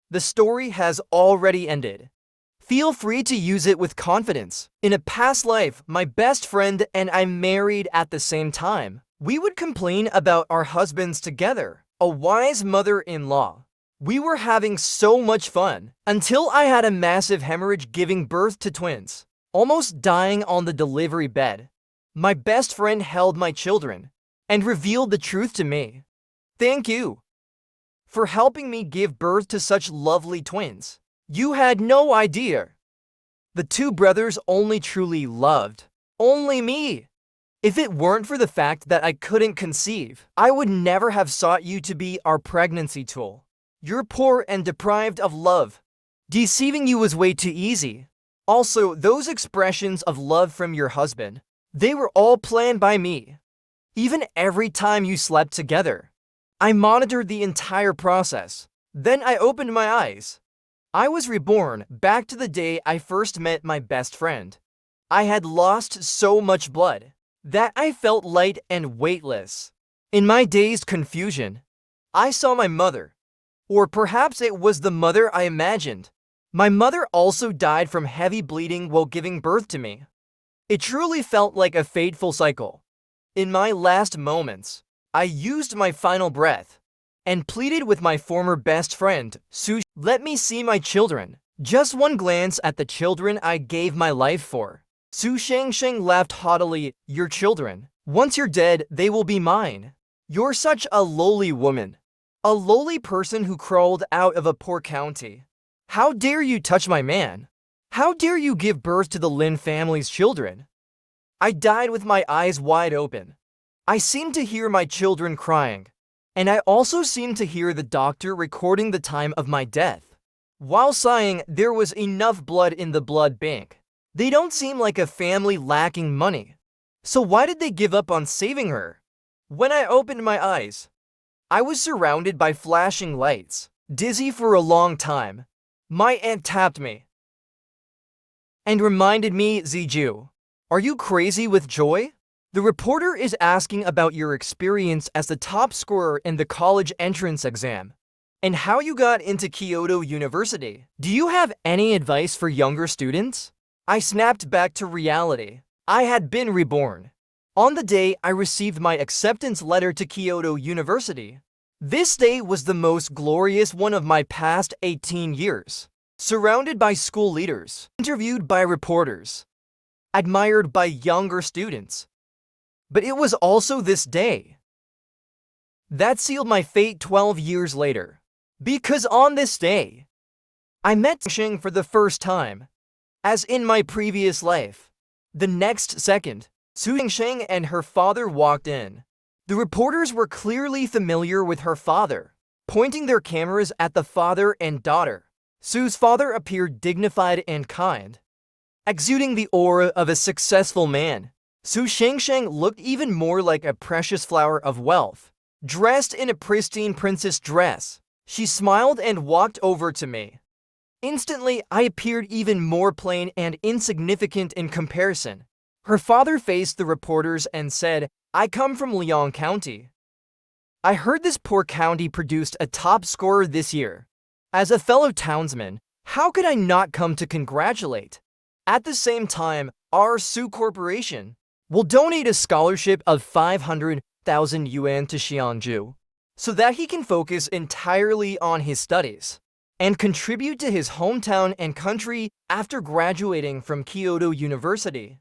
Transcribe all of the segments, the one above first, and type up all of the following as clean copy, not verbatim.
The story has already ended. Feel free to use it with confidence. In a past life, my best friend and I married at the same time. We would complain about our husbands together. A wise mother-in-law. We were having so much fun until I had a massive hemorrhage giving birth to twins, almost dying on the delivery bed. My best friend held my children and revealed the truth to me. Thank you for helping me give birth to such lovely twins. You had no idea. The two brothers only truly loved only me. If it weren't for the fact that I couldn't conceive, I would never have sought you to be our pregnancy tool. You're poor and deprived of love. Deceiving you was way too easy. Also, those expressions of love from your husband, they were all planned by me. Even every time you slept together, I monitored the entire process. Then I opened my eyes. I was reborn back to the day I first met my best friend. I had lost so much blood that I felt light and weightless. In my dazed confusion, I saw my mother. Or perhaps it was the mother I imagined. My mother also died from heavy bleeding while giving birth to me. It truly felt like a fateful cycle. In my last moments, I used my final breath and pleaded with my former best friend, Su, let me see my children. Just one glance at the children I gave my life for. Su Shangsheng laughed haughtily, your children. Once you're dead, they will be mine. You're such a lowly woman. A lowly person who crawled out of a poor county. How dare you touch my man? How dare you give birth to the Lin family's children? I died with my eyes wide open. I seemed to hear my children crying, and I also seemed to hear the doctor recording the time of my death. While sighing, there was enough blood in the blood bank. They don't seem like a family lacking money. So why did they give up on saving her? When I opened my eyes, I was surrounded by flashing lights, dizzy for a long time. My aunt tapped me and reminded me, Ziju, are you crazy with joy? The reporter is asking about your experience as the top scorer in the college entrance exam and how you got into Kyoto University. Do you have any advice for younger students? I snapped back to reality. I had been reborn. On the day I received my acceptance letter to Kyoto University, this day was the most glorious one of my past 18 years. Surrounded by school leaders, interviewed by reporters, admired by younger students. But it was also this day that sealed my fate 12 years later. Because on this day, I met Sheng for the first time. As in my previous life, the next second, Su Sheng and her father walked in. The reporters were clearly familiar with her father, pointing their cameras at the father and daughter. Su's father appeared dignified and kind, exuding the aura of a successful man. Su Shengsheng looked even more like a precious flower of wealth. Dressed in a pristine princess dress, she smiled and walked over to me. Instantly, I appeared even more plain and insignificant in comparison. Her father faced the reporters and said, I come from Liang County. I heard this poor county produced a top scorer this year. As a fellow townsman, how could I not come to congratulate? At the same time, our Su Corporation will donate a scholarship of 500,000 yuan to Xianju so that he can focus entirely on his studies and contribute to his hometown and country after graduating from Kyoto University.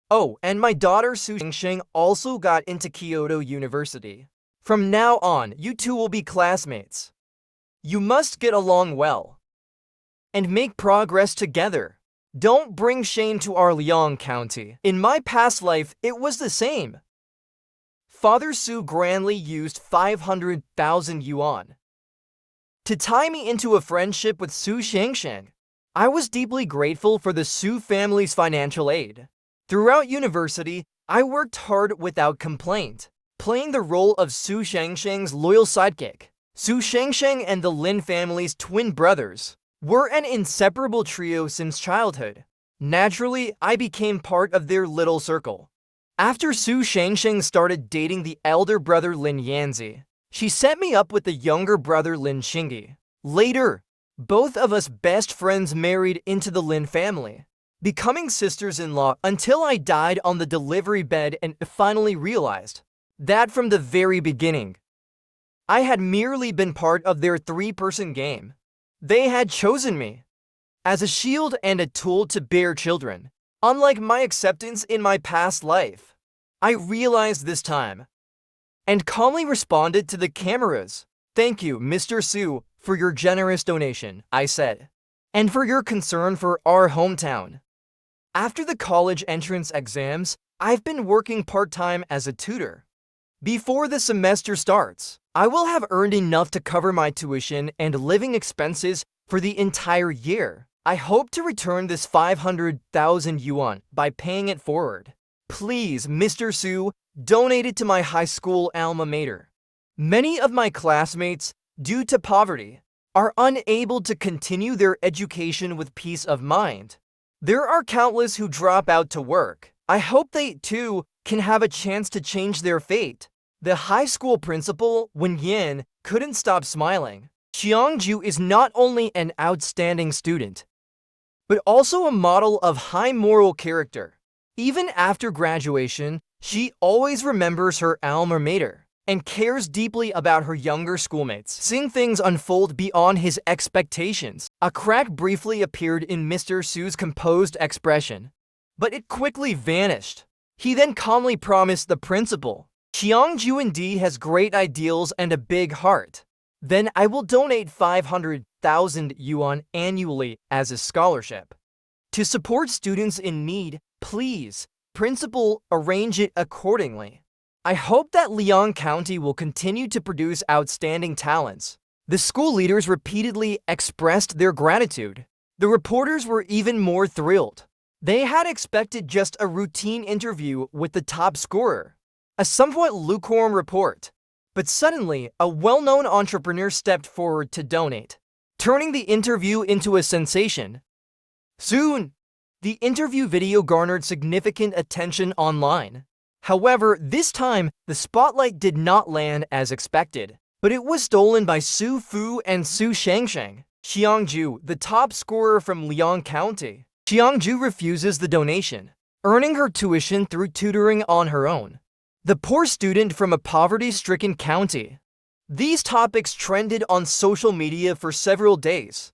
Oh, and my daughter Su Xingxing also got into Kyoto University. From now on, you two will be classmates. You must get along well and make progress together. Don't bring shame to our Liang County. In my past life, it was the same. Father Su grandly used 500,000 yuan to tie me into a friendship with Su Shengsheng. I was deeply grateful for the Su family's financial aid. Throughout university, I worked hard without complaint, playing the role of Su Shengsheng's loyal sidekick. Su Shengsheng and the Lin family's twin brothers were an inseparable trio since childhood. Naturally, I became part of their little circle. After Su Shengsheng started dating the elder brother Lin Yanzi, she set me up with the younger brother Lin Xingyi. Later, Both of us best friends married into the Lin family, becoming sisters-in-law until I died on the delivery bed and finally realized that from the very beginning, I had merely been part of their three-person game. They had chosen me as a shield and a tool to bear children. Unlike my acceptance in my past life, I realized this time and calmly responded to the cameras. "Thank you, Mr. Su, for your generous donation," I said, "and for your concern for our hometown." After the college entrance exams, I've been working part-time as a tutor. Before the semester starts, I will have earned enough to cover my tuition and living expenses for the entire year. I hope to return this 500,000 yuan by paying it forward. Please, Mr. Su, donate it to my high school alma mater. Many of my classmates, due to poverty, are unable to continue their education with peace of mind. There are countless who drop out to work. I hope they, too, can have a chance to change their fate. The high school principal, Wen Yin, couldn't stop smiling. Xiangju is not only an outstanding student, but also a model of high moral character. Even after graduation, she always remembers her alma mater and cares deeply about her younger schoolmates. Seeing things unfold beyond his expectations, a crack briefly appeared in Mr. Su's composed expression, but it quickly vanished. He then calmly promised the principal, "Xiangju indeed has great ideals and a big heart. Then I will donate 500,000 yuan annually as a scholarship. To support students in need, please, principal, arrange it accordingly." I hope that Liang County will continue to produce outstanding talents. The school leaders repeatedly expressed their gratitude. The reporters were even more thrilled. They had expected just a routine interview with the top scorer, a somewhat lukewarm report. But suddenly, a well-known entrepreneur stepped forward to donate, turning the interview into a sensation. Soon, the interview video garnered significant attention online. However, this time, the spotlight did not land as expected, but it was stolen by Su Fu and Su Shangsheng. Xiangju, the top scorer from Liang County. Xiangju refuses the donation, earning her tuition through tutoring on her own. The poor student from a poverty-stricken county. These topics trended on social media for several days,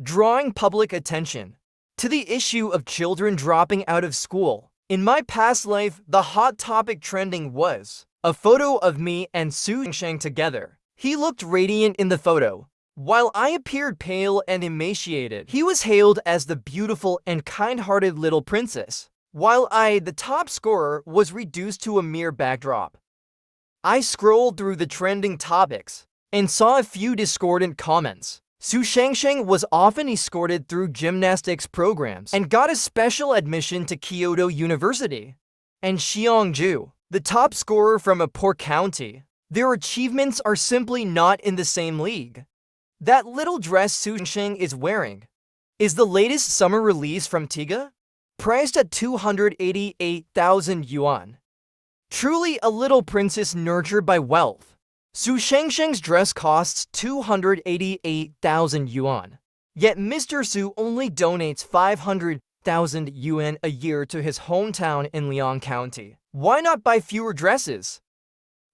drawing public attention to the issue of children dropping out of school. In my past life, the hot topic trending was a photo of me and Su Shangsheng together. He looked radiant in the photo, while I appeared pale and emaciated. He was hailed as the beautiful and kind-hearted little princess, while I, the top scorer, was reduced to a mere backdrop. I scrolled through the trending topics and saw a few discordant comments. Su Shangsheng was often escorted through gymnastics programs and got a special admission to Kyoto University. And Xiangju, the top scorer from a poor county, their achievements are simply not in the same league. That little dress Su Shangsheng is wearing is the latest summer release from Tiga, priced at 288,000 yuan. Truly a little princess nurtured by wealth. Su Shangsheng's dress costs 288,000 yuan. Yet Mr. Su only donates 500,000 yuan a year to his hometown in Liang County. Why not buy fewer dresses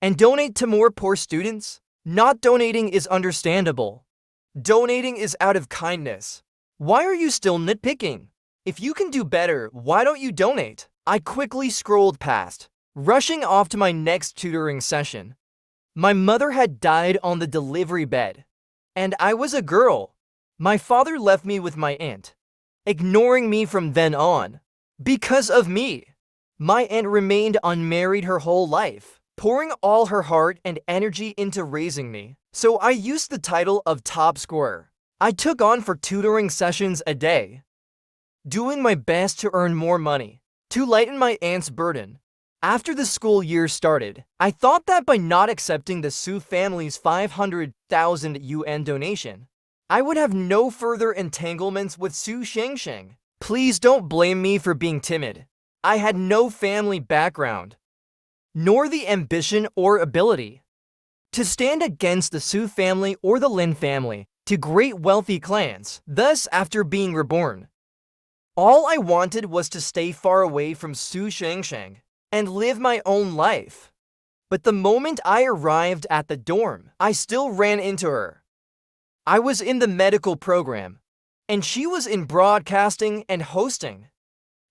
and donate to more poor students? Not donating is understandable. Donating is out of kindness. Why are you still nitpicking? If you can do better, why don't you donate? I quickly scrolled past, rushing off to my next tutoring session. My mother had died on the delivery bed, and I was a girl. My father left me with my aunt, ignoring me from then on. Because of me, my aunt remained unmarried her whole life, pouring all her heart and energy into raising me. So I used the title of top scorer. I took on for tutoring sessions a day, doing my best to earn more money, to lighten my aunt's burden. After the school year started, I thought that by not accepting the Su family's 500,000 yuan donation, I would have no further entanglements with Su Shangsheng. Please don't blame me for being timid. I had no family background, nor the ambition or ability to stand against the Su family or the Lin family. to great wealthy clans. Thus, after being reborn, all I wanted was to stay far away from Su Shengsheng and live my own life. But the moment I arrived at the dorm, I still ran into her. I was in the medical program, and she was in broadcasting and hosting.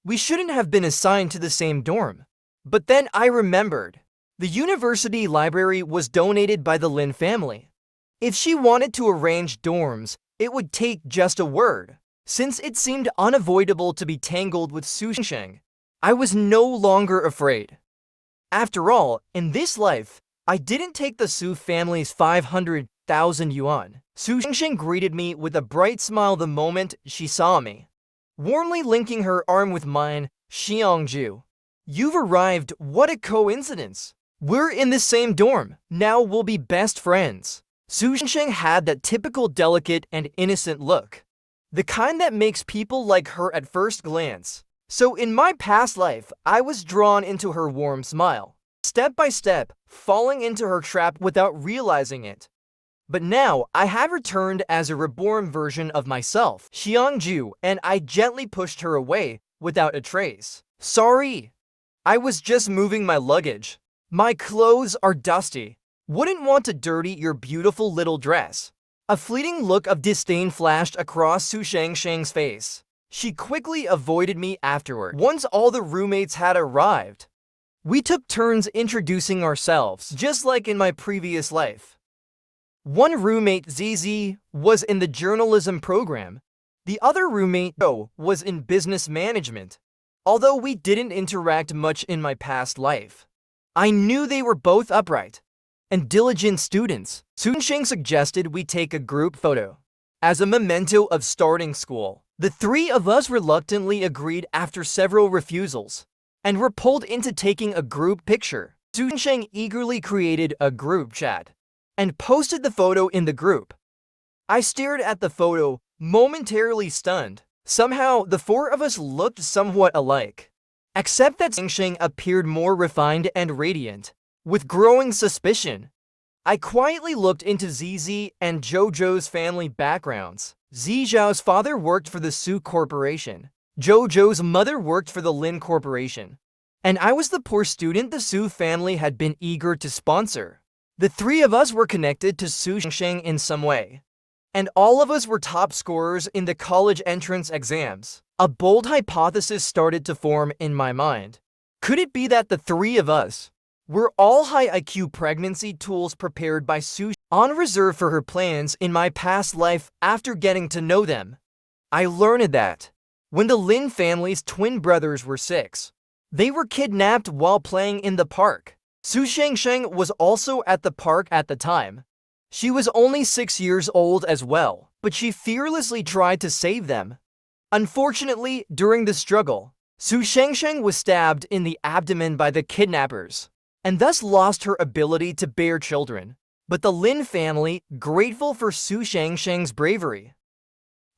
We shouldn't have been assigned to the same dorm. But then I remembered. The university library was donated by the Lin family. If she wanted to arrange dorms, it would take just a word. Since it seemed unavoidable to be tangled with Su Shengsheng, I was no longer afraid. After all, in this life, I didn't take the Su family's 500,000 yuan. Su Shengsheng greeted me with a bright smile the moment she saw me. Warmly linking her arm with mine, Xiangju. You've arrived, what a coincidence. We're in the same dorm, now we'll be best friends. Su Shengsheng had that typical delicate and innocent look. The kind that makes people like her at first glance. So in my past life, I was drawn into her warm smile, step by step, falling into her trap without realizing it. But now, I have returned as a reborn version of myself, Xiangju, and I gently pushed her away without a trace. Sorry, I was just moving my luggage. My clothes are dusty. Wouldn't want to dirty your beautiful little dress. A fleeting look of disdain flashed across Su Shengsheng's face. She quickly avoided me afterward. Once all the roommates had arrived, we took turns introducing ourselves, just like in my previous life. One roommate, ZZ, was in the journalism program. The other roommate, Joe, was in business management. Although we didn't interact much in my past life, I knew they were both upright and diligent students. Su Shengsheng suggested we take a group photo as a memento of starting school. The three of us reluctantly agreed after several refusals, and were pulled into taking a group picture. Su Shengsheng eagerly created a group chat and posted the photo in the group. I stared at the photo, momentarily stunned. Somehow, the four of us looked somewhat alike, except that Shengsheng appeared more refined and radiant. With growing suspicion, I quietly looked into ZZ and Jojo's family backgrounds. Zizhao's father worked for the Su Corporation. Jojo's mother worked for the Lin Corporation. And I was the poor student the Su family had been eager to sponsor. The three of us were connected to Su Shengsheng in some way. And all of us were top scorers in the college entrance exams. A bold hypothesis started to form in my mind. Could it be that the three of us were all high IQ pregnancy tools prepared by Su on reserve for her plans in my past life? After getting to know them, I learned that when the Lin family's twin brothers were 6, they were kidnapped while playing in the park. Su Shengsheng was also at the park at the time. She was only 6 years old as well, but she fearlessly tried to save them. Unfortunately, during the struggle, Su Shengsheng was stabbed in the abdomen by the kidnappers, and thus lost her ability to bear children. But the Lin family, grateful for Su Shengsheng's bravery,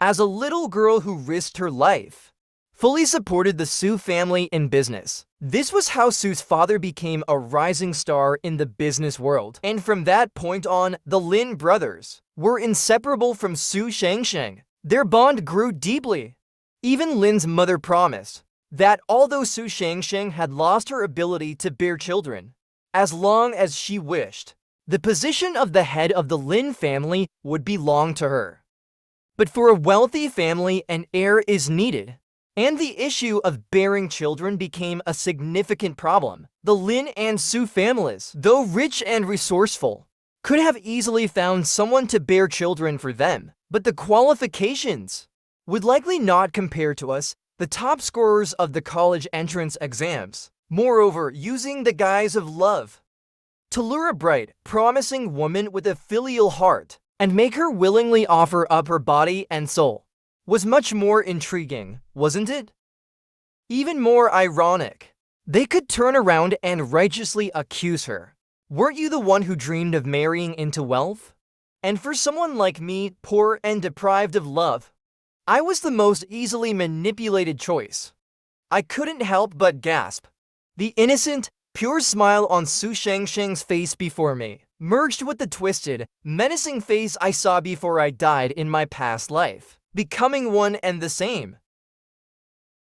as a little girl who risked her life, fully supported the Su family in business. This was how Su's father became a rising star in the business world. And from that point on, the Lin brothers were inseparable from Su Shengsheng. Their bond grew deeply. Even Lin's mother promised that although Su Shengsheng had lost her ability to bear children, as long as she wished, the position of the head of the Lin family would belong to her. But for a wealthy family, an heir is needed, and the issue of bearing children became a significant problem. The Lin and Su families, though rich and resourceful, could have easily found someone to bear children for them, but the qualifications would likely not compare to us, the top scorers of the college entrance exams. Moreover, using the guise of love to lure a bright, promising woman with a filial heart and make her willingly offer up her body and soul was much more intriguing, wasn't it? Even more ironic, they could turn around and righteously accuse her. Weren't you the one who dreamed of marrying into wealth? And for someone like me, poor and deprived of love, I was the most easily manipulated choice. I couldn't help but gasp. The innocent, pure smile on Su Shengsheng's face before me merged with the twisted, menacing face I saw before I died in my past life, becoming one and the same.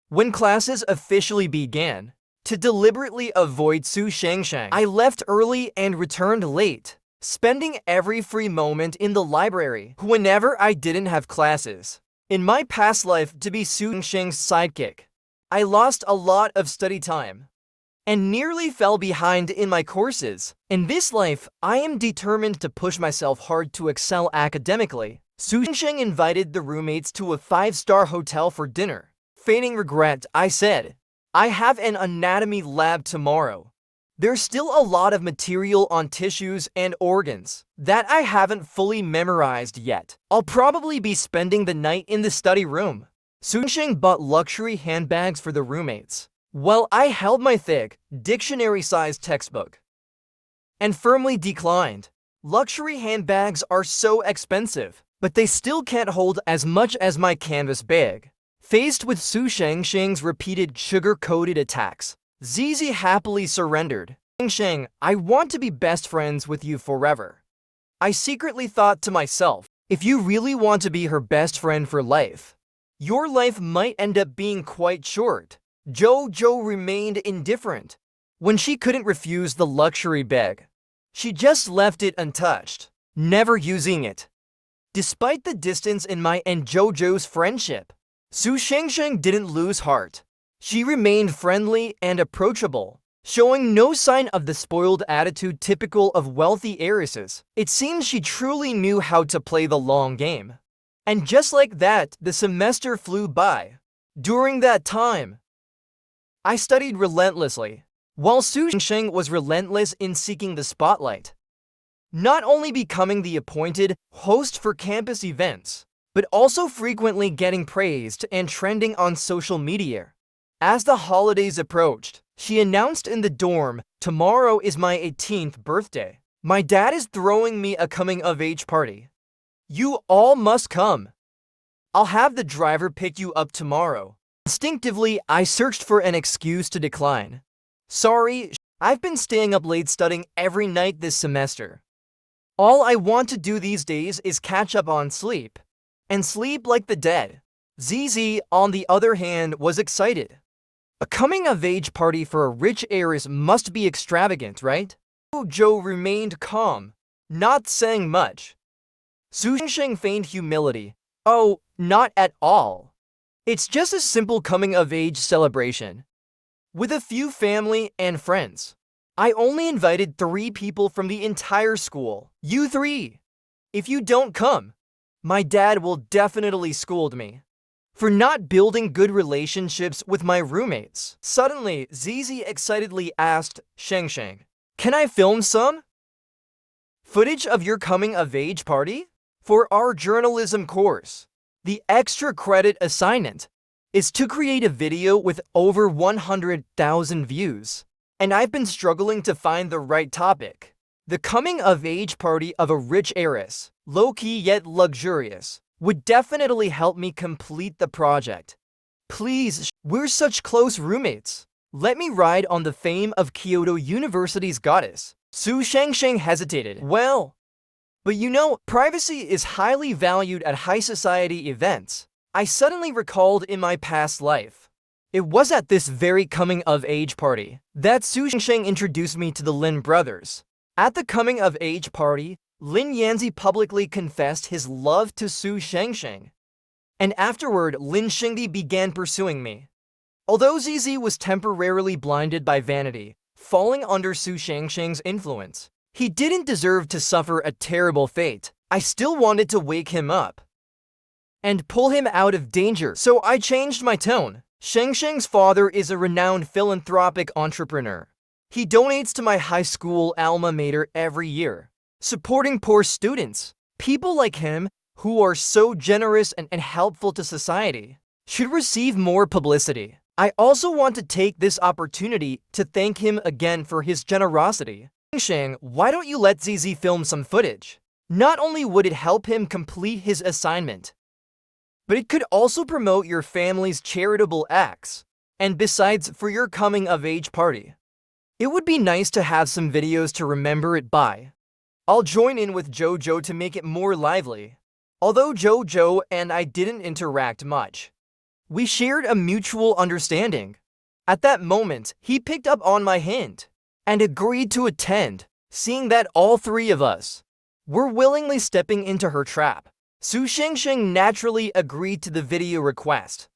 When classes officially began, to deliberately avoid Su Shangshang, I left early and returned late, spending every free moment in the library whenever I didn't have classes. In my past life to be Su Shangshang's sidekick, I lost a lot of study time and nearly fell behind in my courses. In this life, I am determined to push myself hard to excel academically. Su Shangshang invited the roommates to a 5-star hotel for dinner. Feigning regret, I said, "I have an anatomy lab tomorrow. There's still a lot of material on tissues and organs that I haven't fully memorized yet. I'll probably be spending the night in the study room." Su Shangshang bought luxury handbags for the roommates, while I held my thick, dictionary-sized textbook and firmly declined. Luxury handbags are so expensive, but they still can't hold as much as my canvas bag. Faced with Su Shangshang's repeated sugar-coated attacks, Zizi happily surrendered. "Shangshang, I want to be best friends with you forever." I secretly thought to myself, if you really want to be her best friend for life, your life might end up being quite short. Jojo remained indifferent. When she couldn't refuse the luxury bag, she just left it untouched, never using it. Despite the distance in my and Jojo's friendship, Su Shangshang didn't lose heart. She remained friendly and approachable, showing no sign of the spoiled attitude typical of wealthy heiresses. It seems she truly knew how to play the long game. And just like that, the semester flew by. During that time, I studied relentlessly, while Su Shangshang was relentless in seeking the spotlight. Not only becoming the appointed host for campus events, but also frequently getting praised and trending on social media. As the holidays approached, she announced in the dorm, "Tomorrow is my 18th birthday. My dad is throwing me a coming-of-age party. You all must come. I'll have the driver pick you up tomorrow." Instinctively, I searched for an excuse to decline. "Sorry, I've been staying up late studying every night this semester. All I want to do these days is catch up on sleep, and sleep like the dead." Zizi, on the other hand, was excited. A coming-of-age party for a rich heiress must be extravagant, right? Jojo remained calm, not saying much. Su Shangshang feigned humility. "Oh, not at all. It's just a simple coming-of-age celebration, with a few family and friends. I only invited 3 people from the entire school. You 3. If you don't come, my dad will definitely scold me for not building good relationships with my roommates." Suddenly, Zizi excitedly asked, "Shangshang, can I film some footage of your coming-of-age party? For our journalism course, the extra credit assignment is to create a video with over 100,000 views, and I've been struggling to find the right topic. The coming-of-age party of a rich heiress, low-key yet luxurious, would definitely help me complete the project. Please, we're such close roommates. Let me ride on the fame of Kyoto University's goddess." Su Shangshang hesitated. "Well, but you know, privacy is highly valued at high society events." I suddenly recalled in my past life. It was at this very coming-of-age party that Su Shangshang introduced me to the Lin brothers. At the coming-of-age party, Lin Yanzi publicly confessed his love to Su Shangshang, and afterward, Lin Xingdi began pursuing me. Although Zizi was temporarily blinded by vanity, falling under Su Shangshang's influence, he didn't deserve to suffer a terrible fate. I still wanted to wake him up and pull him out of danger, so I changed my tone. "Shangshang's father is a renowned philanthropic entrepreneur. He donates to my high school alma mater every year, supporting poor students. People like him, who are so generous and helpful to society, should receive more publicity. I also want to take this opportunity to thank him again for his generosity. Shangshang, why don't you let Zizi film some footage? Not only would it help him complete his assignment, but it could also promote your family's charitable acts. And besides, for your coming-of-age party, it would be nice to have some videos to remember it by." I'll join in with Jojo to make it more lively. Although Jojo and I didn't interact much, we shared a mutual understanding. At that moment, he picked up on my hint and agreed to attend, seeing that all three of us were willingly stepping into her trap. Su Shengsheng naturally agreed to the video request.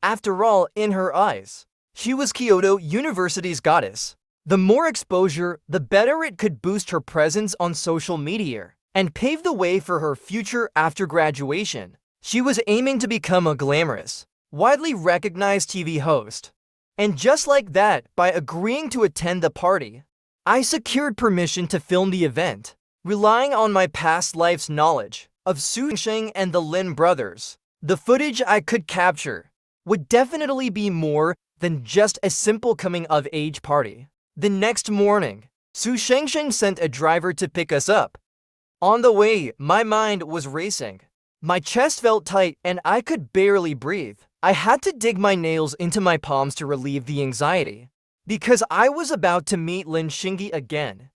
After all, in her eyes, she was Kyoto University's goddess. The more exposure, the better it could boost her presence on social media and pave the way for her future after graduation. She was aiming to become a glamorous, widely recognized TV host. And just like that, by agreeing to attend the party, I secured permission to film the event, relying on my past life's knowledge of Su Sheng and the Lin brothers. The footage I could capture would definitely be more than just a simple coming-of-age party. The next morning, Su Shengsheng sent a driver to pick us up. On the way, my mind was racing. My chest felt tight and I could barely breathe. I had to dig my nails into my palms to relieve the anxiety, because I was about to meet Lin Xingyi again.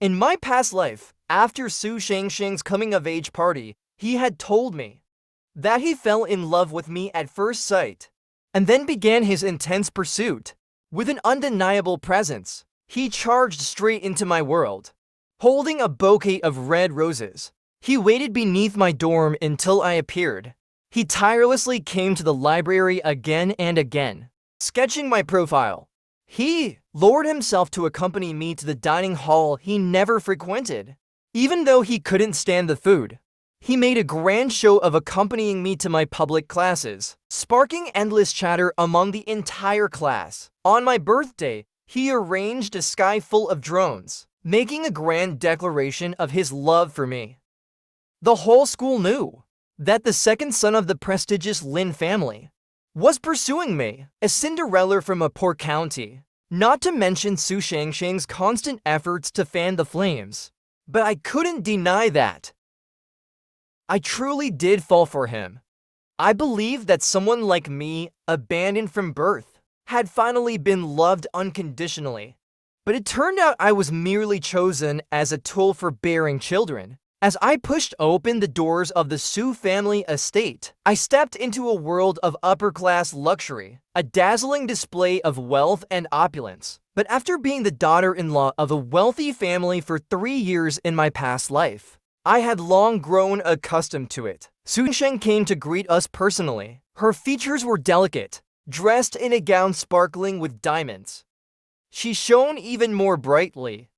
In my past life, after Su Shengsheng's coming-of-age party, he had told me that he fell in love with me at first sight, and then began his intense pursuit. With an undeniable presence, he charged straight into my world. Holding a bouquet of red roses, he waited beneath my dorm until I appeared. He tirelessly came to the library again and again, sketching my profile. He lowered himself to accompany me to the dining hall he never frequented. Even though he couldn't stand the food, he made a grand show of accompanying me to my public classes, sparking endless chatter among the entire class. On my birthday, he arranged a sky full of drones, making a grand declaration of his love for me. The whole school knew that the second son of the prestigious Lin family was pursuing me, a Cinderella from a poor county. Not to mention Su Shengsheng's constant efforts to fan the flames. But I couldn't deny that I truly did fall for him. I believed that someone like me, abandoned from birth, had finally been loved unconditionally. But it turned out I was merely chosen as a tool for bearing children. As I pushed open the doors of the Su family estate, I stepped into a world of upper-class luxury, a dazzling display of wealth and opulence. But after being the daughter-in-law of a wealthy family for 3 years in my past life, I had long grown accustomed to it. Su Sheng came to greet us personally. Her features were delicate, dressed in a gown sparkling with diamonds. She shone even more brightly.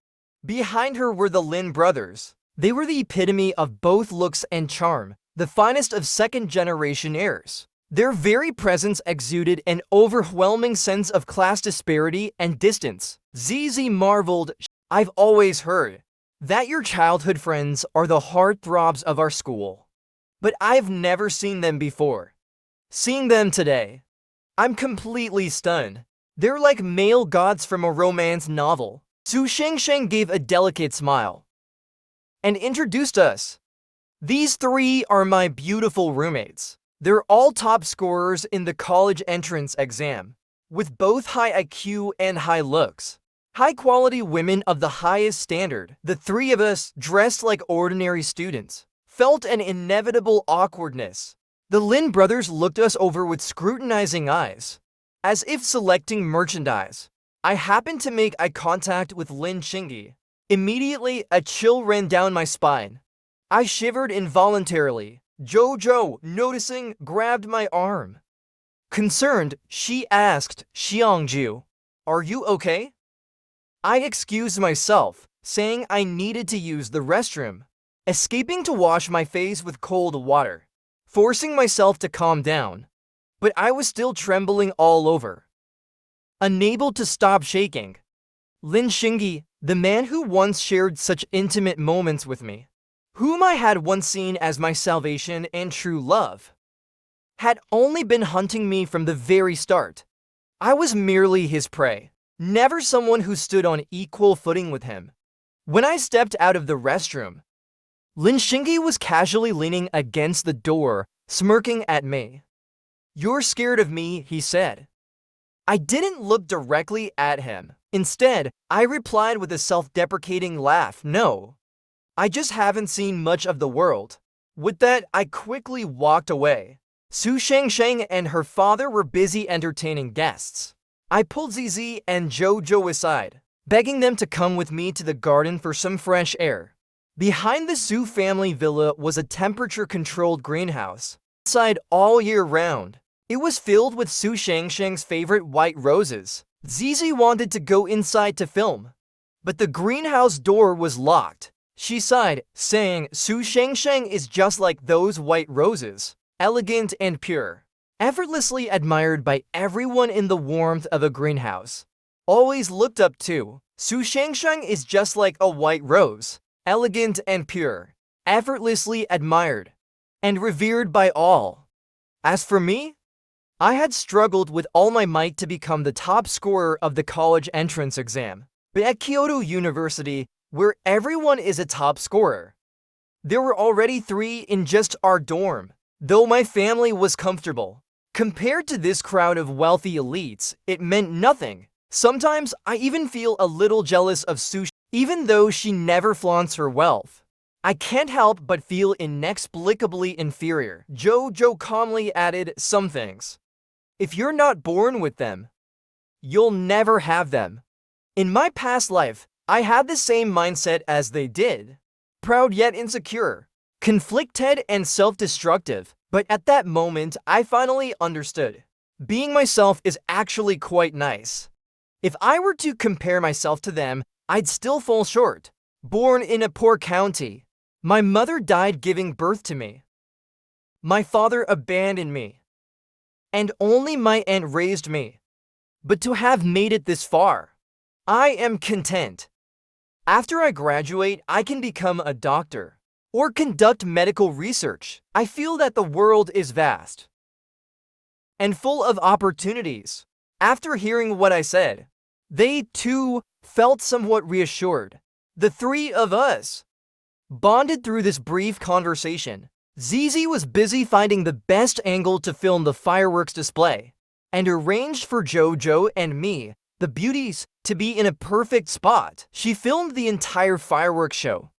Behind her were the Lin brothers. They were the epitome of both looks and charm, the finest of second-generation heirs. Their very presence exuded an overwhelming sense of class disparity and distance. ZZ marveled, "I've always heard that your childhood friends are the heartthrobs of our school, but I've never seen them before. Seeing them today, I'm completely stunned. They're like male gods from a romance novel." Su Shengsheng gave a delicate smile and introduced us. "These three are my beautiful roommates. They're all top scorers in the college entrance exam, with both high IQ and high looks. High-quality women of the highest standard." The three of us, dressed like ordinary students, felt an inevitable awkwardness. The Lin brothers looked us over with scrutinizing eyes, as if selecting merchandise. I happened to make eye contact with Lin Xingyi. Immediately, a chill ran down my spine. I shivered involuntarily. Jojo, noticing, grabbed my arm. Concerned, she asked, "Xiangju, are you okay?" I excused myself, saying I needed to use the restroom, escaping to wash my face with cold water, forcing myself to calm down. But I was still trembling all over, unable to stop shaking. Lin Xingyi, the man who once shared such intimate moments with me, whom I had once seen as my salvation and true love, had only been hunting me from the very start. I was merely his prey, never someone who stood on equal footing with him. When I stepped out of the restroom, Lin Xingyi was casually leaning against the door, smirking at me. "You're scared of me," he said. I didn't look directly at him. Instead, I replied with a self-deprecating laugh, "No. I just haven't seen much of the world. With that, I quickly walked away. Su Shengsheng and her father were busy entertaining guests. I pulled Zizi and Jojo aside, begging them to come with me to the garden for some fresh air. Behind the Su family villa was a temperature-controlled greenhouse, outside all year round. It was filled with Su Shengsheng's favorite white roses. Zizi wanted to go inside to film, but the greenhouse door was locked. She sighed, saying, Su Shengsheng is just like those white roses, elegant and pure, effortlessly admired by everyone in the warmth of a greenhouse. Always looked up to, Su Shengsheng is just like a white rose, elegant and pure, effortlessly admired, and revered by all. As for me, I had struggled with all my might to become the top scorer of the college entrance exam, but at Kyoto University, where everyone is a top scorer, there were already 3 in just our dorm. Though my family was comfortable, compared to this crowd of wealthy elites, it meant nothing. Sometimes I even feel a little jealous of Su, even though she never flaunts her wealth. I can't help but feel inexplicably inferior. Jojo calmly added some things. If you're not born with them, you'll never have them. In my past life, I had the same mindset as they did. Proud yet insecure, conflicted and self-destructive. But at that moment, I finally understood. Being myself is actually quite nice. If I were to compare myself to them, I'd still fall short. Born in a poor county, my mother died giving birth to me. My father abandoned me, and only my aunt raised me. But to have made it this far, I am content. After I graduate, I can become a doctor or conduct medical research. I feel that the world is vast and full of opportunities. After hearing what I said, they too felt somewhat reassured. The 3 of us bonded through this brief conversation. Zizi was busy finding the best angle to film the fireworks display and arranged for Jojo and me, the beauties, to be in a perfect spot. She filmed the entire fireworks show.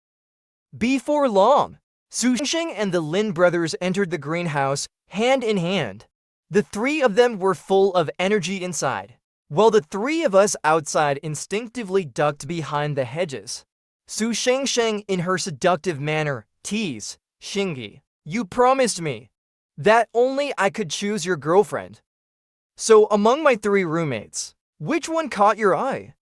Before long, Su Shengsheng and the Lin brothers entered the greenhouse, hand in hand. The 3 of them were full of energy inside, while the 3 of us outside instinctively ducked behind the hedges. Su Shengsheng, in her seductive manner, teased, Shingi, you promised me that only I could choose your girlfriend. So among my 3 roommates, which one caught your eye?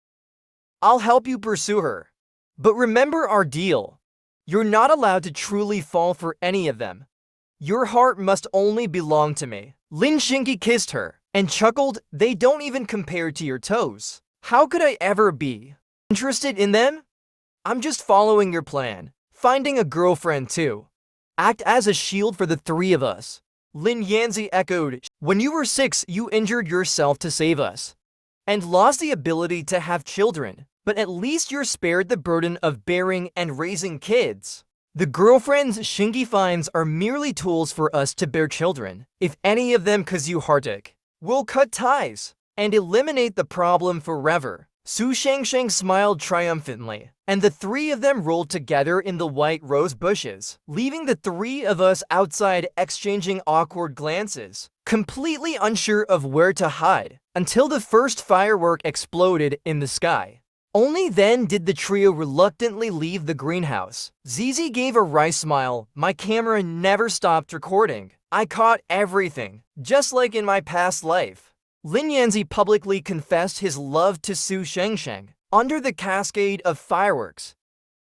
I'll help you pursue her. But remember our deal. You're not allowed to truly fall for any of them. Your heart must only belong to me. Lin Shingi kissed her and chuckled, they don't even compare to your toes. How could I ever be interested in them? I'm just following your plan, finding a girlfriend too. Act as a shield for the 3 of us. Lin Yanzi echoed, when you were 6, you injured yourself to save us and lost the ability to have children. But at least you're spared the burden of bearing and raising kids. The girlfriends Shingi finds are merely tools for us to bear children. If any of them cause you heartache, we'll cut ties and eliminate the problem forever. Su Shengsheng smiled triumphantly, and the 3 of them rolled together in the white rose bushes, leaving the 3 of us outside exchanging awkward glances, completely unsure of where to hide, until the first firework exploded in the sky. Only then did the trio reluctantly leave the greenhouse. Zizi gave a wry smile. My camera never stopped recording. I caught everything, just like in my past life. Lin Yanzi publicly confessed his love to Su Shengsheng under the cascade of fireworks.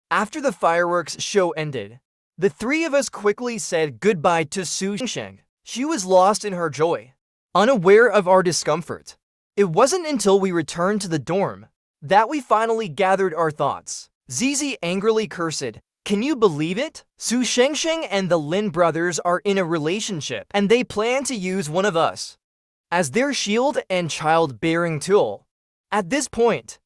After the fireworks show ended, the 3 of us quickly said goodbye to Su Shengsheng. She was lost in her joy, unaware of our discomfort. It wasn't until we returned to the dorm that we finally gathered our thoughts. Zizi angrily cursed, can you believe it? Su Shengsheng and the Lin brothers are in a relationship, and they plan to use one of us as their shield and childbearing tool. At this point,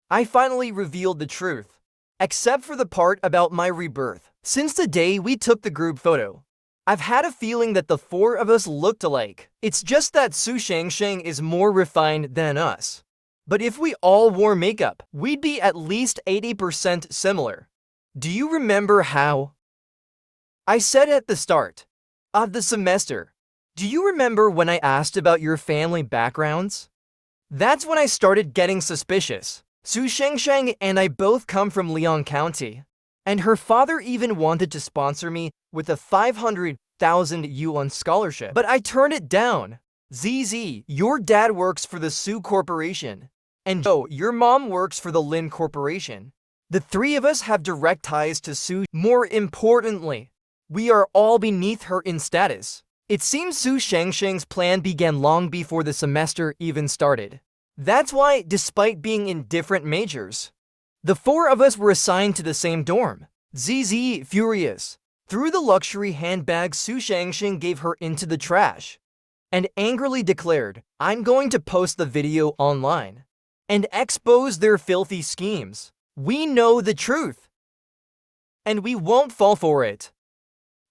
I finally revealed the truth, except for the part about my rebirth. Since the day we took the group photo, I've had a feeling that the 4 of us looked alike. It's just that Su Shengsheng is more refined than us. But if we all wore makeup, we'd be at least 80% similar. Do you remember how I said at the start of the semester? Do you remember when I asked about your family backgrounds? That's when I started getting suspicious. Su Shengsheng and I both come from Liang County, and her father even wanted to sponsor me with a 500,000 yuan scholarship. But I turned it down. ZZ, your dad works for the Su Corporation, and Joe, your mom works for the Lin Corporation. The three of us have direct ties to Su. More importantly, we are all beneath her in status. It seems Su Shengsheng's plan began long before the semester even started. That's why, despite being in different majors, the four of us were assigned to the same dorm. ZZ, furious, threw the luxury handbag Su Shengsheng gave her into the trash and angrily declared, "I'm going to post the video online and expose their filthy schemes. We know the truth, and we won't fall for it.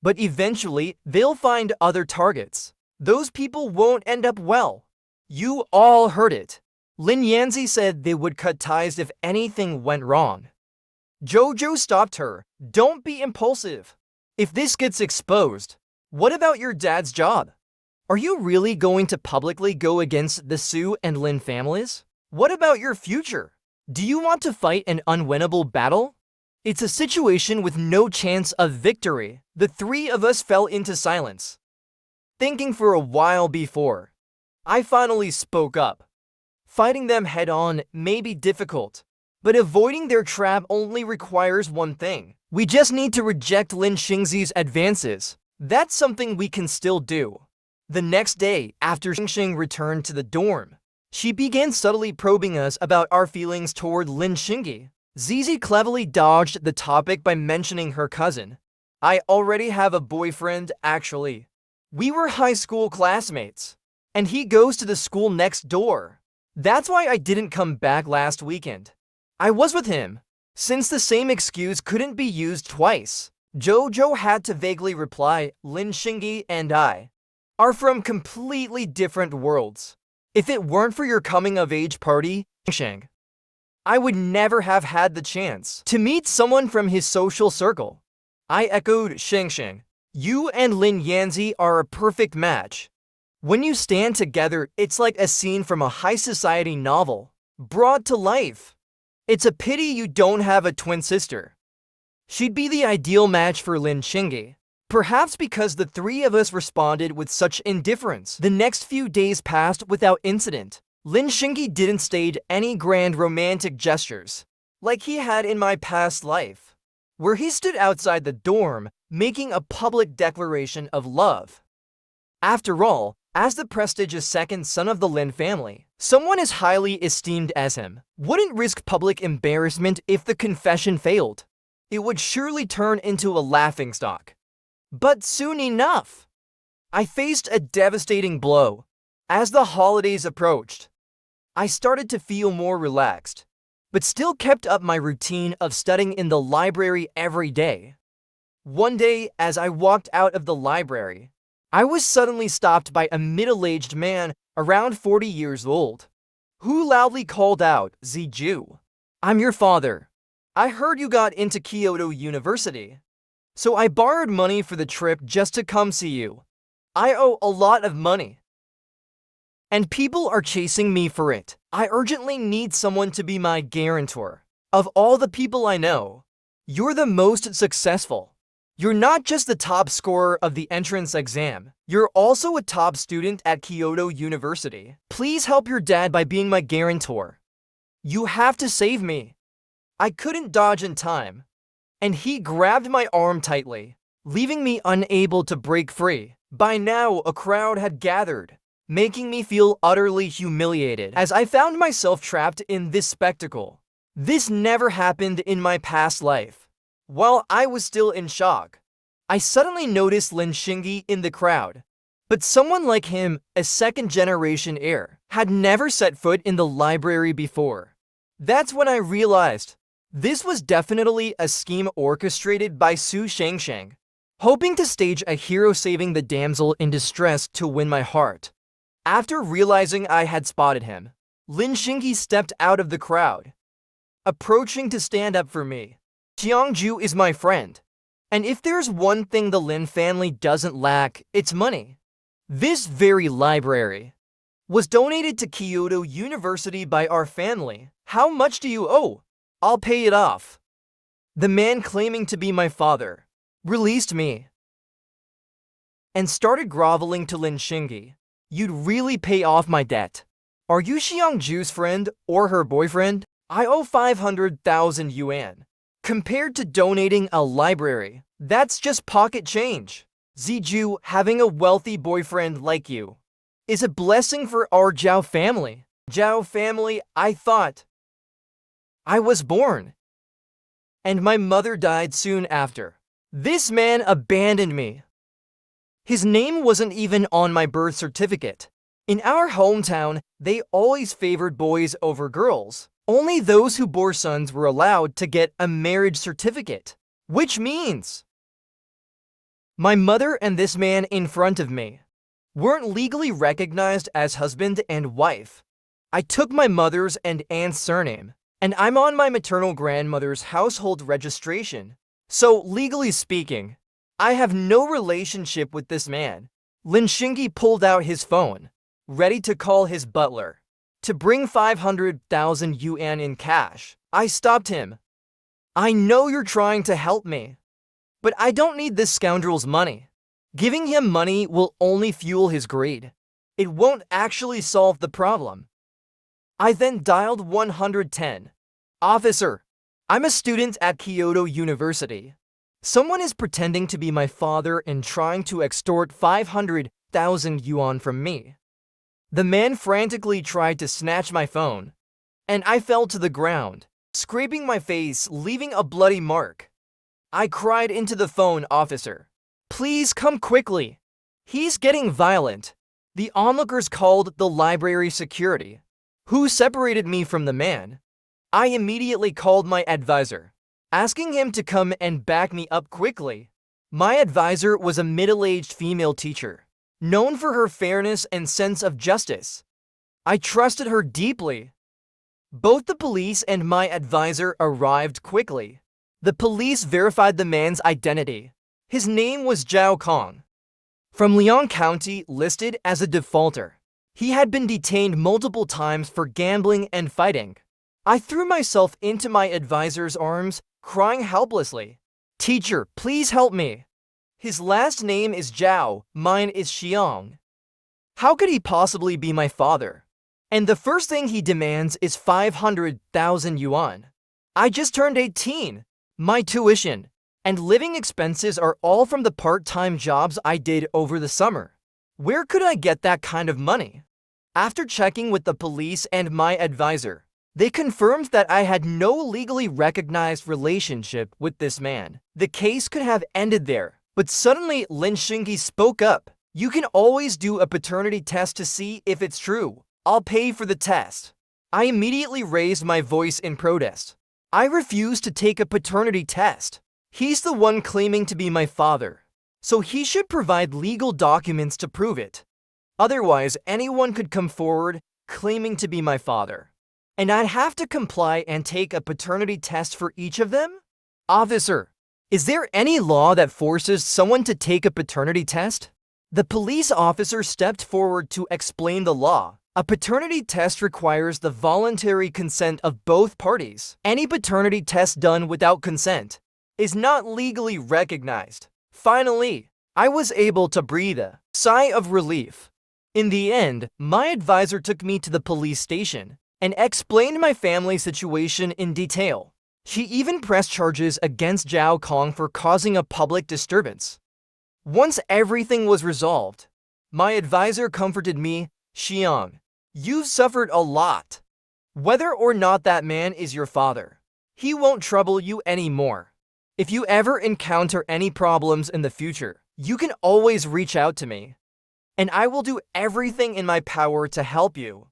But eventually, they'll find other targets. Those people won't end up well. You all heard it." Lin Yanzi said they would cut ties if anything went wrong. Jojo stopped her. "Don't be impulsive. If this gets exposed, what about your dad's job? Are you really going to publicly go against the Su and Lin families? What about your future? Do you want to fight an unwinnable battle? It's a situation with no chance of victory." The three of us fell into silence, thinking for a while before I finally spoke up. Fighting them head-on may be difficult, but avoiding their trap only requires one thing. We just need to reject Lin Xingzi's advances. That's something we can still do. The next day, after Xingxing returned to the dorm, she began subtly probing us about our feelings toward Lin Xingyi. Zizi cleverly dodged the topic by mentioning her cousin. "I already have a boyfriend, actually. We were high school classmates, and he goes to the school next door. That's why I didn't come back last weekend. I was with him." Since the same excuse couldn't be used twice, Jojo had to vaguely reply, "Lin Xingyi and I are from completely different worlds. If it weren't for your coming-of-age party, Sheng, I would never have had the chance to meet someone from his social circle." I echoed, "Sheng, you and Lin Yanzi are a perfect match. When you stand together, it's like a scene from a high society novel, brought to life. It's a pity you don't have a twin sister. She'd be the ideal match for Lin Xingyi." Perhaps because the three of us responded with such indifference, the next few days passed without incident. Lin Xingyi didn't stage any grand romantic gestures, like he had in my past life, where he stood outside the dorm, making a public declaration of love. After all, as the prestigious second son of the Lin family, someone as highly esteemed as him wouldn't risk public embarrassment if the confession failed. It would surely turn into a laughingstock. But soon enough, I faced a devastating blow. As the holidays approached, I started to feel more relaxed, but still kept up my routine of studying in the library every day. One day, as I walked out of the library, I was suddenly stopped by a middle-aged man around 40 years old, who loudly called out, "Ziju, I'm your father. I heard you got into Kyoto University, so I borrowed money for the trip just to come see you. I owe a lot of money, and people are chasing me for it. I urgently need someone to be my guarantor. Of all the people I know, you're the most successful. You're not just the top scorer of the entrance exam, you're also a top student at Kyoto University. Please help your dad by being my guarantor. You have to save me." I couldn't dodge in time, and he grabbed my arm tightly, leaving me unable to break free. By now, a crowd had gathered, making me feel utterly humiliated as I found myself trapped in this spectacle. This never happened in my past life. While I was still in shock, I suddenly noticed Lin Xingyi in the crowd. But someone like him, a second-generation heir, had never set foot in the library before. That's when I realized this was definitely a scheme orchestrated by Su Shengsheng, hoping to stage a hero saving the damsel in distress to win my heart. After realizing I had spotted him, Lin Xingyi stepped out of the crowd, approaching to stand up for me. Xiangju is my friend. And if there's one thing the Lin family doesn't lack, it's money. This very library was donated to Kyoto University by our family. How much do you owe? I'll pay it off. The man claiming to be my father released me and started groveling to Lin Xingyi. You'd really pay off my debt. Are you Xiangju's friend or her boyfriend? I owe 500,000 yuan. Compared to donating a library, that's just pocket change. Ziju, having a wealthy boyfriend like you is a blessing for our Zhao family. Zhao family, I thought I was born, and my mother died soon after. This man abandoned me. His name wasn't even on my birth certificate. In our hometown, they always favored boys over girls. Only those who bore sons were allowed to get a marriage certificate, which means my mother and this man in front of me weren't legally recognized as husband and wife. I took my mother's and aunt's surname, and I'm on my maternal grandmother's household registration. So, legally speaking, I have no relationship with this man. Lin Xingyi pulled out his phone, ready to call his butler to bring 500,000 yuan in cash. I stopped him. I know you're trying to help me, but I don't need this scoundrel's money. Giving him money will only fuel his greed. It won't actually solve the problem. I then dialed 110. Officer, I'm a student at Kyoto University. Someone is pretending to be my father and trying to extort 500,000 yuan from me. The man frantically tried to snatch my phone, and I fell to the ground, scraping my face, leaving a bloody mark. I cried into the phone, officer, please come quickly. He's getting violent. The onlookers called the library security, who separated me from the man. I immediately called my advisor, asking him to come and back me up quickly. My advisor was a middle-aged female teacher, known for her fairness and sense of justice. I trusted her deeply. Both the police and my advisor arrived quickly. The police verified the man's identity. His name was Zhao Kong, from Liang County, listed as a defaulter. He had been detained multiple times for gambling and fighting. I threw myself into my advisor's arms, crying helplessly. Teacher, please help me. His last name is Zhao, mine is Xiang. How could he possibly be my father? And the first thing he demands is 500,000 yuan. I just turned 18. My tuition and living expenses are all from the part-time jobs I did over the summer. Where could I get that kind of money? After checking with the police and my advisor, they confirmed that I had no legally recognized relationship with this man. The case could have ended there. But suddenly, Lin Xingyi spoke up. You can always do a paternity test to see if it's true. I'll pay for the test. I immediately raised my voice in protest. I refuse to take a paternity test. He's the one claiming to be my father, so he should provide legal documents to prove it. Otherwise, anyone could come forward claiming to be my father, and I'd have to comply and take a paternity test for each of them? Officer, is there any law that forces someone to take a paternity test? The police officer stepped forward to explain the law. A paternity test requires the voluntary consent of both parties. Any paternity test done without consent is not legally recognized. Finally, I was able to breathe a sigh of relief. In the end, my advisor took me to the police station and explained my family situation in detail. She even pressed charges against Zhao Kong for causing a public disturbance. Once everything was resolved, my advisor comforted me. Xiang, you've suffered a lot. Whether or not that man is your father, he won't trouble you anymore. If you ever encounter any problems in the future, you can always reach out to me, and I will do everything in my power to help you.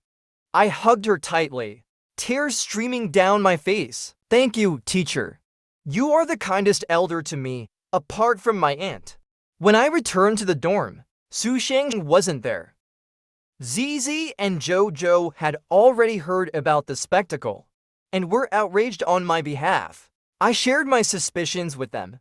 I hugged her tightly, tears streaming down my face. Thank you, teacher. You are the kindest elder to me, apart from my aunt. When I returned to the dorm, Su Sheng wasn't there. Zizi and Jojo had already heard about the spectacle and were outraged on my behalf. I shared my suspicions with them.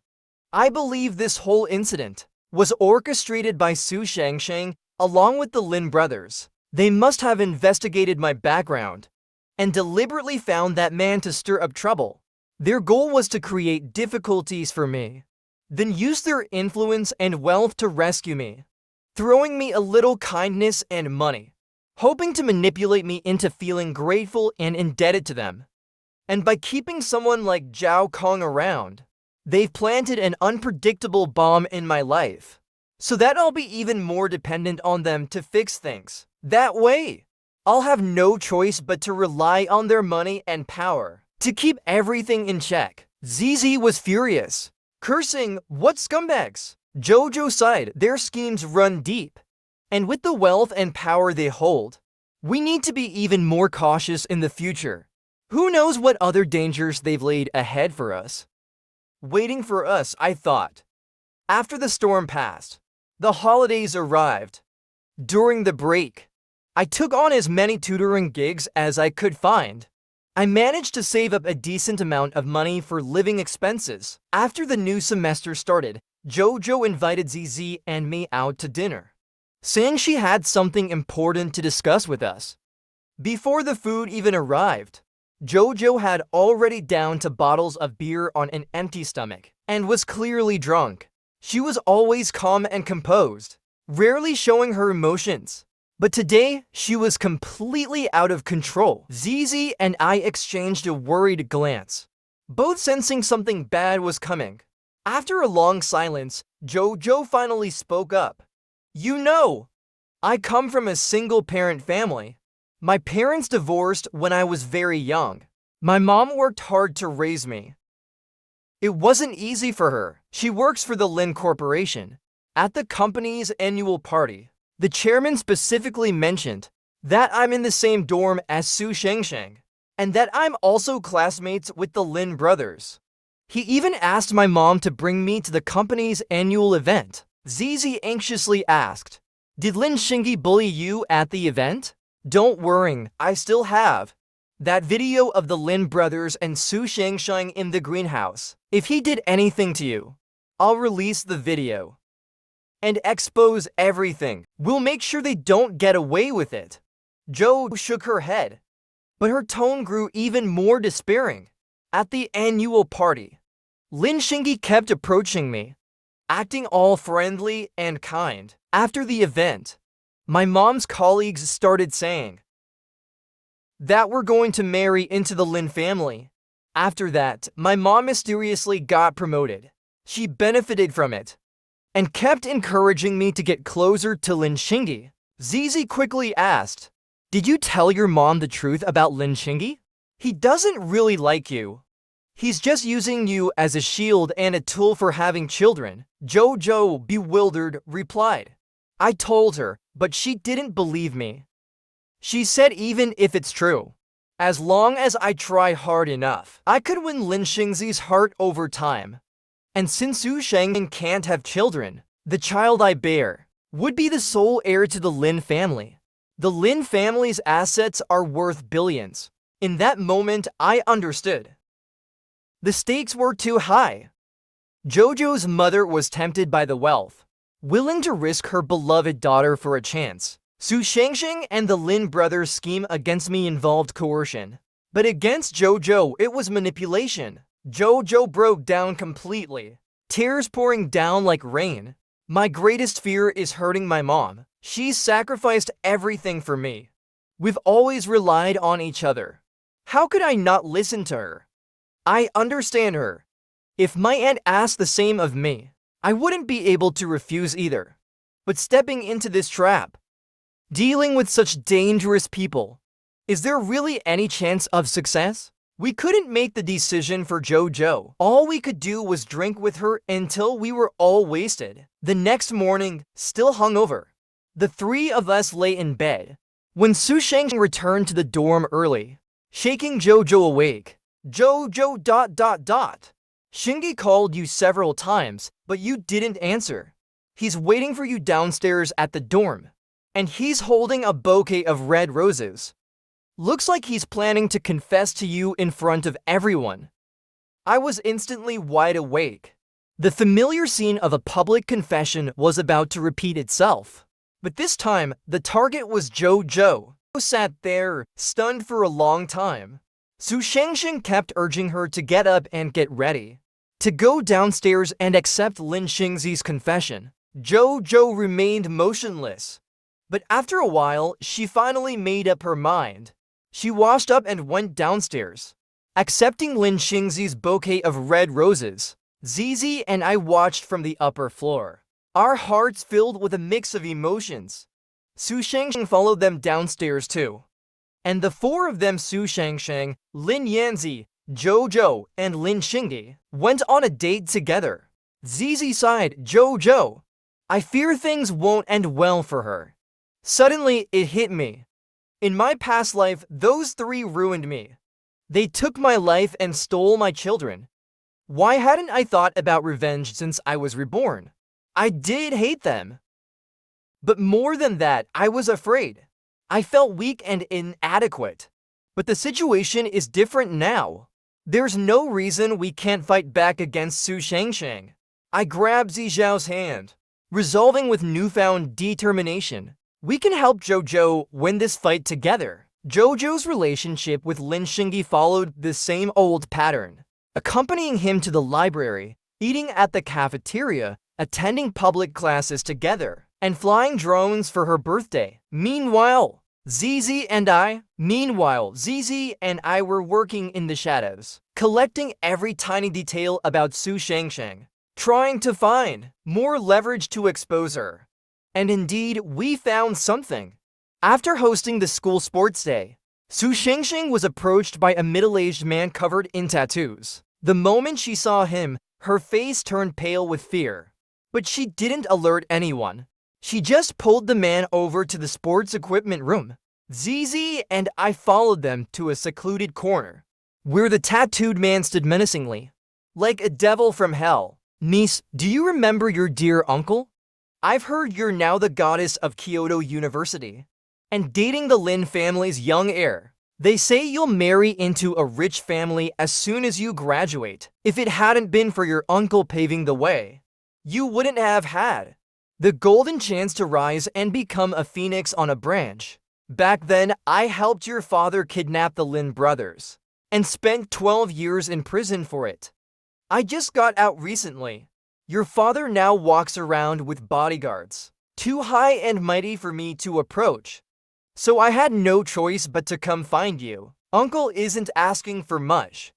I believe this whole incident was orchestrated by Su Shangsheng along with the Lin brothers. They must have investigated my background and deliberately found that man to stir up trouble. Their goal was to create difficulties for me, then use their influence and wealth to rescue me, throwing me a little kindness and money, hoping to manipulate me into feeling grateful and indebted to them. And by keeping someone like Zhao Kong around, they've planted an unpredictable bomb in my life, so that I'll be even more dependent on them to fix things. That way, I'll have no choice but to rely on their money and power to keep everything in check. ZZ was furious, cursing, "What scumbags?" Jojo sighed, "Their schemes run deep, and with the wealth and power they hold, we need to be even more cautious in the future. Who knows what other dangers they've laid ahead for us?" Waiting for us, I thought. After the storm passed, the holidays arrived. During the break, I took on as many tutoring gigs as I could find. I managed to save up a decent amount of money for living expenses. After the new semester started, Jojo invited ZZ and me out to dinner, saying she had something important to discuss with us. Before the food even arrived, Jojo had already downed 2 bottles of beer on an empty stomach and was clearly drunk. She was always calm and composed, rarely showing her emotions. But today, she was completely out of control. ZZ and I exchanged a worried glance, both sensing something bad was coming. After a long silence, Jojo finally spoke up. "You know, I come from a single-parent family. My parents divorced when I was very young. My mom worked hard to raise me. It wasn't easy for her. She works for the Lin Corporation. At the company's annual party, the chairman specifically mentioned that I'm in the same dorm as Su Shengsheng, and that I'm also classmates with the Lin brothers. He even asked my mom to bring me to the company's annual event." ZZ anxiously asked, "Did Lin Xingyi bully you at the event?" "Don't worry, I still have that video of the Lin brothers and Su Shengsheng in the greenhouse. If he did anything to you, I'll release the video and expose everything. We'll make sure they don't get away with it." Jo shook her head, but her tone grew even more despairing. At the annual party, Lin Xingyi kept approaching me, acting all friendly and kind. After the event, my mom's colleagues started saying that we're going to marry into the Lin family. After that, my mom mysteriously got promoted. She benefited from it and kept encouraging me to get closer to Lin Xingyi. ZZ quickly asked, "Did you tell your mom the truth about Lin Xingyi? He doesn't really like you. He's just using you as a shield and a tool for having children." Jojo, bewildered, replied, "I told her, but she didn't believe me. She said even if it's true, as long as I try hard enough, I could win Lin Xingyi's heart over time. And since Su Shengsheng can't have children, the child I bear would be the sole heir to the Lin family. The Lin family's assets are worth billions." In that moment, I understood. The stakes were too high. Jojo's mother was tempted by the wealth, willing to risk her beloved daughter for a chance. Su Shengsheng and the Lin brothers' scheme against me involved coercion, but against Jojo, it was manipulation. Jojo broke down completely, tears pouring down like rain. "My greatest fear is hurting my mom. She's sacrificed everything for me. We've always relied on each other. How could I not listen to her? I understand her. If my aunt asked the same of me, I wouldn't be able to refuse either. But stepping into this trap, dealing with such dangerous people, is there really any chance of success?" We couldn't make the decision for Jojo. All we could do was drink with her until we were all wasted. The next morning, still hungover, the 3 of us lay in bed when Su Shengsheng returned to the dorm early, shaking Jojo awake. "Jojo ... Xingyi called you several times, but you didn't answer. He's waiting for you downstairs at the dorm, and he's holding a bouquet of red roses. Looks like he's planning to confess to you in front of everyone." I was instantly wide awake. The familiar scene of a public confession was about to repeat itself. But this time, the target was Jojo, who sat there, stunned for a long time. Su Shengsheng kept urging her to get up and get ready, to go downstairs and accept Lin Xingzi's confession. Jojo remained motionless. But after a while, she finally made up her mind. She washed up and went downstairs, accepting Lin Xingzi's bouquet of red roses. Zizi and I watched from the upper floor, our hearts filled with a mix of emotions. Su Shengsheng followed them downstairs too. And the four of them, Su Shengsheng, Lin Yanzi, Jojo, and Lin Xingyi, went on a date together. Zizi sighed, Jojo, I fear things won't end well for her. Suddenly, it hit me. In my past life, those three ruined me. They took my life and stole my children. Why hadn't I thought about revenge since I was reborn? I did hate them. But more than that, I was afraid. I felt weak and inadequate. But the situation is different now. There's no reason we can't fight back against Su Shengsheng. I grabbed Zijiao's hand, resolving with newfound determination. We can help Jojo win this fight together. Jojo's relationship with Lin Xingyi followed the same old pattern, accompanying him to the library, eating at the cafeteria, attending public classes together, and flying drones for her birthday. Meanwhile, Zizi and I were working in the shadows, collecting every tiny detail about Su Shengsheng, trying to find more leverage to expose her. And indeed, we found something. After hosting the school sports day, Su Shengsheng was approached by a middle-aged man covered in tattoos. The moment she saw him, her face turned pale with fear. But she didn't alert anyone. She just pulled the man over to the sports equipment room. Zizi and I followed them to a secluded corner, where the tattooed man stood menacingly, like a devil from hell. Niece, do you remember your dear uncle? I've heard you're now the goddess of Kyoto University, and dating the Lin family's young heir. They say you'll marry into a rich family as soon as you graduate. If it hadn't been for your uncle paving the way, you wouldn't have had the golden chance to rise and become a phoenix on a branch. Back then, I helped your father kidnap the Lin brothers, and spent 12 years in prison for it. I just got out recently. Your father now walks around with bodyguards, too high and mighty for me to approach. So I had no choice but to come find you. Uncle isn't asking for much.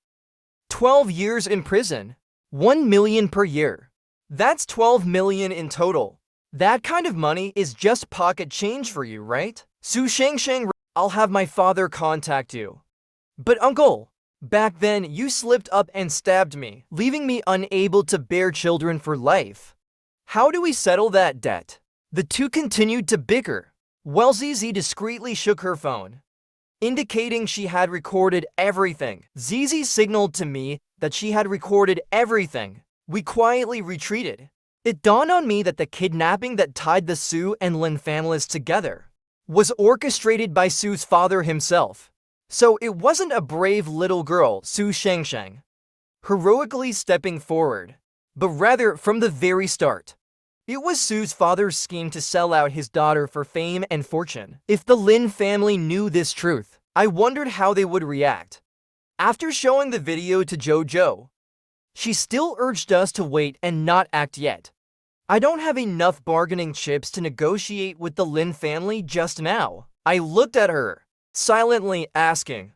12 years in prison, 1 million per year. That's 12 million in total. That kind of money is just pocket change for you, right? Su Shengsheng, I'll have my father contact you. But uncle, back then you slipped up and stabbed me, leaving me unable to bear children for life. How do we settle that debt? The two continued to bicker, while Zizi discreetly shook her phone, indicating she had recorded everything. Zizi signaled to me that she had recorded everything. We quietly retreated. It dawned on me that the kidnapping that tied the Su and Lin families together was orchestrated by Su's father himself. So it wasn't a brave little girl, Su Shengsheng, heroically stepping forward, but rather from the very start, it was Su's father's scheme to sell out his daughter for fame and fortune. If the Lin family knew this truth, I wondered how they would react. After showing the video to Jojo, she still urged us to wait and not act yet. I don't have enough bargaining chips to negotiate with the Lin family just now. I looked at her, silently asking.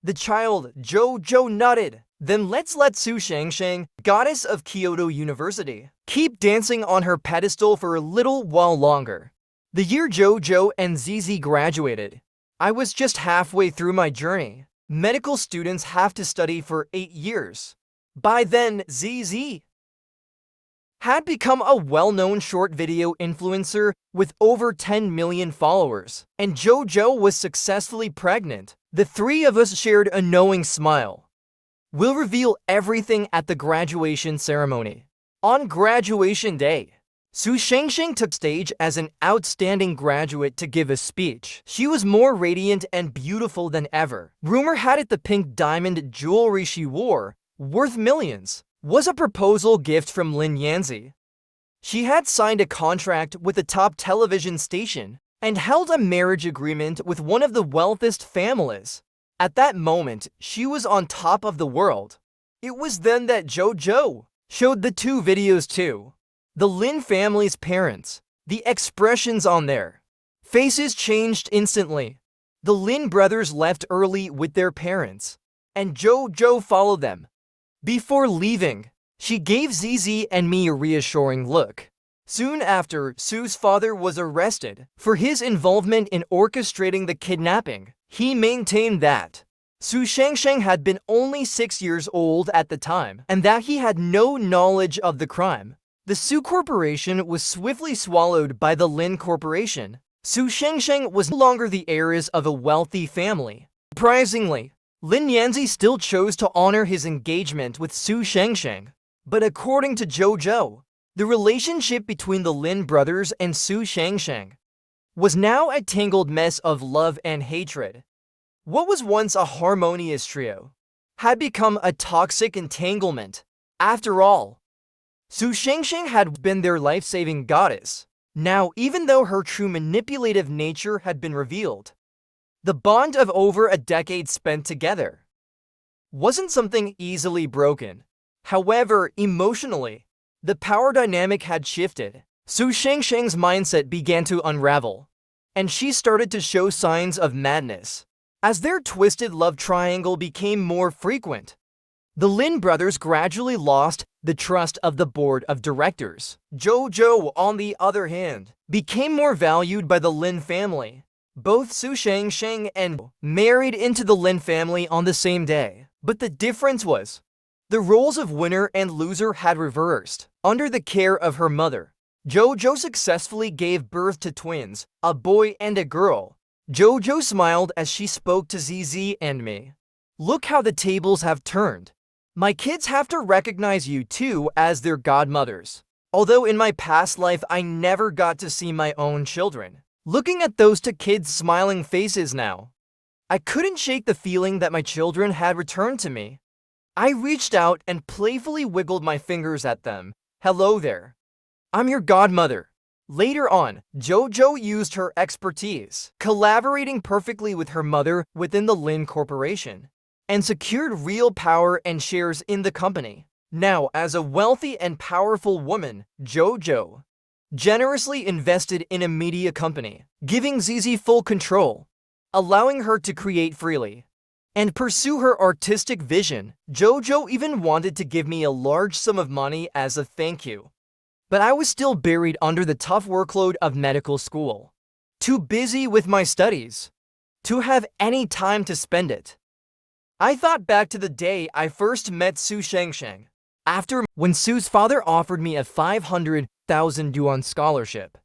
The child, Jojo, nodded. Then let's let Su Shengsheng, goddess of Kyoto University, keep dancing on her pedestal for a little while longer. The year Jojo and Zizi graduated, I was just halfway through my journey. Medical students have to study for 8 years. By then, Zizi had become a well-known short video influencer with over 10 million followers, and Jojo was successfully pregnant. The three of us shared a knowing smile. We'll reveal everything at the graduation ceremony. On graduation day, Su Shengsheng took stage as an outstanding graduate to give a speech. She was more radiant and beautiful than ever. Rumor had it the pink diamond jewelry she wore worth millions, was a proposal gift from Lin Yanzi. She had signed a contract with a top television station and held a marriage agreement with one of the wealthiest families. At that moment, she was on top of the world. It was then that JoJo showed the two videos to the Lin family's parents. The expressions on their faces changed instantly. The Lin brothers left early with their parents, and JoJo followed them. Before leaving, she gave ZZ and me a reassuring look. Soon after, Sue's father was arrested for his involvement in orchestrating the kidnapping. He maintained that Su Shangsheng had been only 6 years old at the time and that he had no knowledge of the crime. The Su Corporation was swiftly swallowed by the Lin Corporation. Su Shangsheng was no longer the heiress of a wealthy family. Surprisingly, Lin Yanzi still chose to honor his engagement with Su Shangsheng. But according to JoJo, the relationship between the Lin brothers and Su Shangsheng was now a tangled mess of love and hatred. What was once a harmonious trio had become a toxic entanglement. After all, Su Shangsheng had been their life-saving goddess. Now, even though her true manipulative nature had been revealed, the bond of over a decade spent together wasn't something easily broken. However, emotionally, the power dynamic had shifted. Su Shangsheng's mindset began to unravel, and she started to show signs of madness. As their twisted love triangle became more frequent, the Lin brothers gradually lost the trust of the board of directors. JoJo, on the other hand, became more valued by the Lin family. Both Su Shangsheng and married into the Lin family on the same day. But the difference was, the roles of winner and loser had reversed. Under the care of her mother, JoJo successfully gave birth to twins, a boy and a girl. JoJo smiled as she spoke to ZZ and me. Look how the tables have turned. My kids have to recognize you too as their godmothers. Although in my past life I never got to see my own children. Looking at those two kids' smiling faces now, I couldn't shake the feeling that my children had returned to me. I reached out and playfully wiggled my fingers at them. Hello there. I'm your godmother. Later on, JoJo used her expertise, collaborating perfectly with her mother within the Lin Corporation, and secured real power and shares in the company. Now, as a wealthy and powerful woman, JoJo generously invested in a media company, giving ZZ full control, allowing her to create freely and pursue her artistic vision. JoJo even wanted to give me a large sum of money as a thank you. But I was still buried under the tough workload of medical school, too busy with my studies to have any time to spend it. I thought back to the day I first met Su Shangsheng, when Su's father offered me a 500,000 yuan scholarship.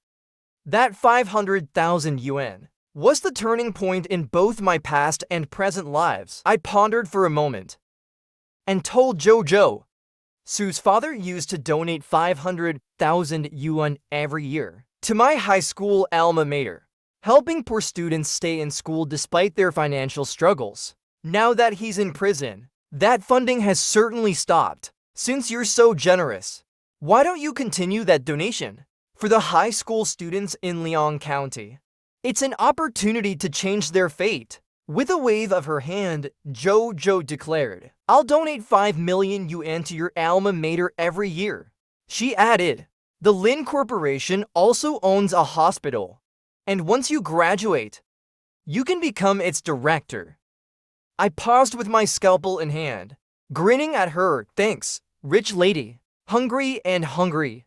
That 500,000 yuan was the turning point in both my past and present lives. I pondered for a moment and told JoJo, Su's father used to donate 500,000 yuan every year to my high school alma mater, helping poor students stay in school despite their financial struggles. Now that he's in prison, that funding has certainly stopped. Since you're so generous, why don't you continue that donation for the high school students in Liang County? It's an opportunity to change their fate. With a wave of her hand, JoJo declared, I'll donate 5 million yuan to your alma mater every year. She added, the Lin Corporation also owns a hospital, and once you graduate, you can become its director. I paused with my scalpel in hand, grinning at her. Thanks, rich lady. Hungry and hungry.